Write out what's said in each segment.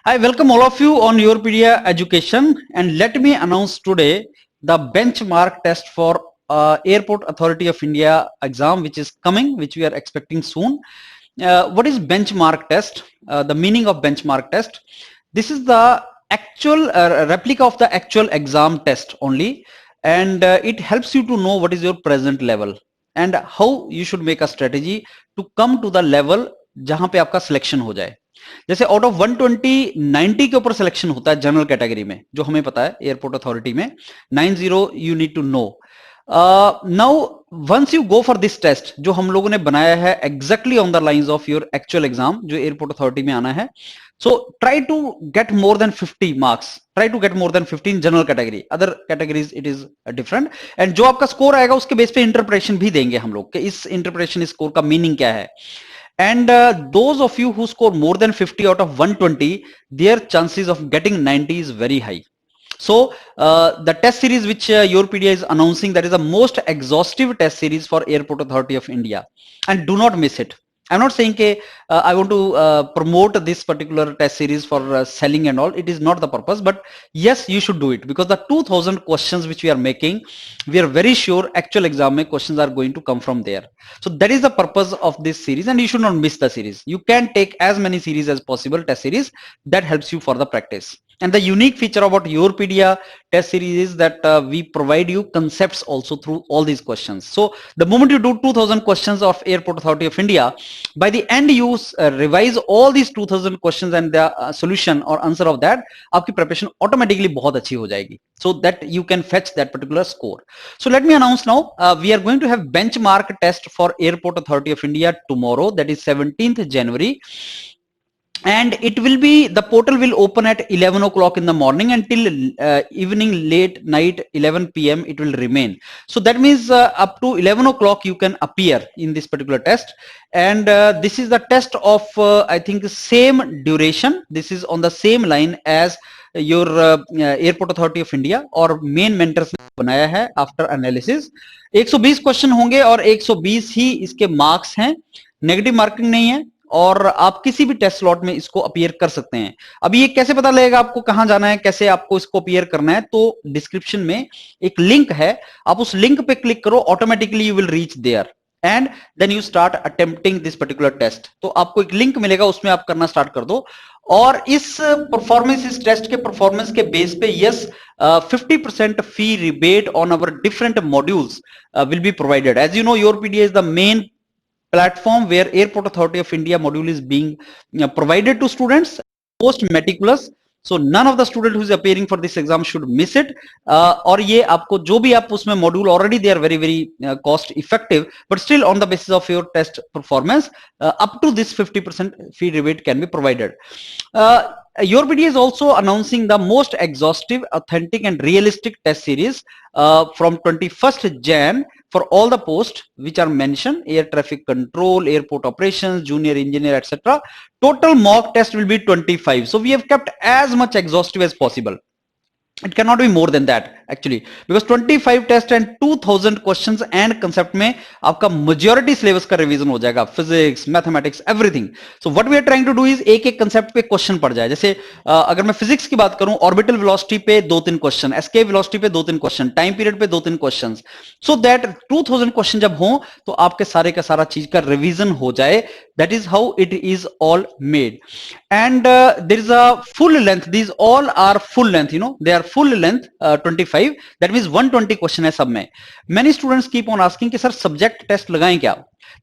I welcome all of you on Europedia Education, and let me announce today the benchmark test for Airport Authority of India exam, which is coming, which we are expecting soon. What is benchmark test? The meaning of benchmark test. This is the actual replica of the actual exam test only, and it helps you to know what is your present level and how you should make a strategy to come to the level जहां पे आपका selection हो जाए. जैसे out of 120 90 के ऊपर selection होता है जनरल कैटेगरी में, जो हमें पता है एयरपोर्ट अथॉरिटी में 90 you need to know. Now once you go for this test जो हम लोगों ने बनाया है exactly on the lines of your actual exam जो एयरपोर्ट अथॉरिटी में आना है. So try to get more than 50 marks. Try to get more than 15 general category. Other categories it is different. And जो आपका स्कोर आएगा उसके base पे interpretation भी देंगे हम लोग कि इस इंटरप्रेशन स्कोर का मीनिंग क्या है. And those of you who score more than 50 out of 120, their chances of getting 90 is very high. So the test series which Europedia is announcing, that is the most exhaustive test series for Airport Authority of India, and do not miss it. I'm not saying I want to promote this particular test series for selling and all. It is not the purpose, but yes, you should do it because the 2000 questions which we are making, we are very sure actual exam mein questions are going to come from there. So that is the purpose of this series, and you should not miss the series. You can take as many series as possible, test series, that helps you for the practice. And the unique feature about Europedia test series is that we provide you concepts also through all these questions. So the moment you do 2000 questions of Airport Authority of India, by the end you revise all these 2000 questions and the solution or answer of that, आपकी preparation automatically बहुत अच्छी हो जाएगी, so that you can fetch that particular score. So let me announce now, we are going to have benchmark test for Airport Authority of India tomorrow, that is 17th January. And it will be, the portal will open at 11 o'clock in the morning until evening late night 11 p.m. it will remain. So that means up to 11 o'clock you can appear in this particular test. And this is the test of I think same duration. This is on the same line as your Airport Authority of India और main mentors ने बनाया है after analysis. 120 question होंगे और 120 ही इसके marks हैं, negative marking नहीं है, और आप किसी भी टेस्ट स्लॉट में इसको अपीयर कर सकते हैं. अभी ये कैसे पता लगेगा आपको कहां जाना है, कैसे आपको इसको अपीयर करना है? तो डिस्क्रिप्शन में एक लिंक है, आप उस लिंक पे क्लिक करो, automatically you will reach there and then you start attempting this particular test. तो आपको एक लिंक मिलेगा, उसमें आप करना स्टार्ट कर दो. और इस परफॉर्मेंस, इस टेस्ट के परफॉर्मेंस के बेस पे yes 50% fee rebate on our different modules will be provided. As you know, Europedia is the main platform where Airport Authority of India module is being provided to students, most meticulous. So none of the student who is appearing for this exam should miss it. और ये आपको जो भी आप उसमें module, already they are very cost effective, but still on the basis of your test performance, up to this 50% fee rebate can be provided. Europedia is also announcing the most exhaustive, authentic and realistic test series from 21st Jan for all the posts which are mentioned: air traffic control, airport operations, junior engineer, etc. Total mock test will be 25. So we have kept as much exhaustive as possible. It cannot be more than that actually, because 25 test and 2000 questions and concept में आपका majority syllabus का revision हो जाएगा, physics, mathematics, everything. So what we are trying to do is एक एक concept पे question पड़ जाए. जैसे अगर मैं फिजिक्स की बात करूं, ऑर्बिटल वेलोसिटी पे 2-3 क्वेश्चन, एस्केप वेलोसिटी पे 2-3 क्वेश्चन, टाइम पीरियड पे 2-3 क्वेश्चन, सो दैट 2000 क्वेश्चन जब हो तो आपके सारे का सारा चीज का रिवीजन हो जाए. That is how it is all made. And there is a full length, these all are full length, you know, they are full length 25, that means 120 question है सब में. Many students keep on asking कि sir subject test लगाएं क्या?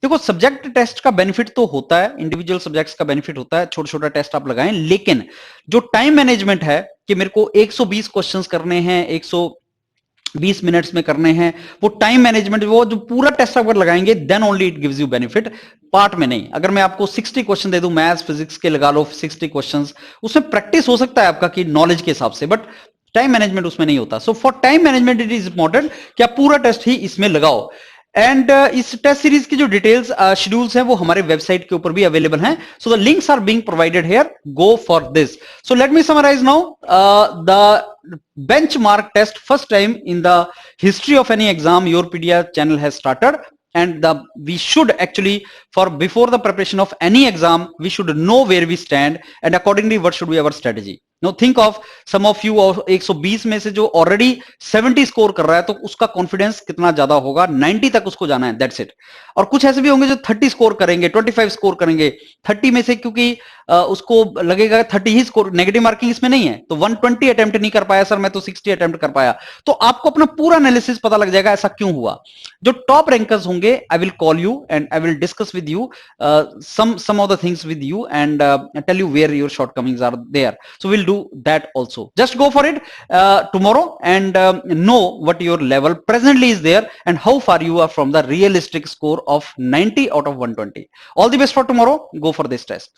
देखो, subject test का benefit तो होता है, इंडिविजुअल सब्जेक्ट्स का बेनिफिट होता है, छोटा छोटा टेस्ट आप लगाएं, लेकिन जो टाइम मैनेजमेंट है कि मेरे को 120 क्वेश्चंस करने हैं, 120 मिनट्स में करने हैं, वो टाइम मैनेजमेंट, वो जो पूरा टेस्ट अगर लगाएंगे then only it gives you benefit, part में नहीं. अगर मैं आपको 60 क्वेश्चन दे दूं, मैथ्स फिजिक्स के लगा लो 60 क्वेश्चंस, उसमें प्रैक्टिस हो सकता है आपका कि नॉलेज के हिसाब से, बट टाइम मैनेजमेंट उसमें नहीं होता. So for time management it is important कि आप पूरा टेस्ट ही इसमें लगाओ. एंड इस टेस्ट सीरीज की जो डिटेल्स शेड्यूल्स हैं वो हमारे वेबसाइट के ऊपर भी अवेलेबल हैं. So the links are being provided here, go for this. So let me summarise now the benchmark test. First time in the history of any exam, Europedia channel has started, and we should actually, for before the preparation of any exam, we should know where we stand and accordingly what should be our strategy. Now think of some of you, 120 में से जो already 70 score कर रहा है, तो उसका confidence कितना ज्यादा होगा, 90 तक उसको जाना है, दैट्स इट. और कुछ ऐसे भी होंगे जो 30 स्कोर करेंगे, 25 स्कोर करेंगे, 30 में से क्योंकि उसको लगेगा 30 ही स्कोर, नेगेटिव मार्किंग इसमें नहीं है, तो 120 अटेम्प्ट नहीं कर पाया सर, मैं तो 60 अटेम्प्ट कर पाया. तो आपको अपना पूरा एनालिसिस पता लग जाएगा ऐसा क्यों हुआ. जो टॉप रैंकर्स होंगे, I will call you and I will discuss with you some of the things with you and tell you where your shortcomings are there. So we'll do that also. Just go for it tomorrow and know what your level presently is there and how far you are from the realistic score of 90 out of 120. All the best for tomorrow. Go for this test.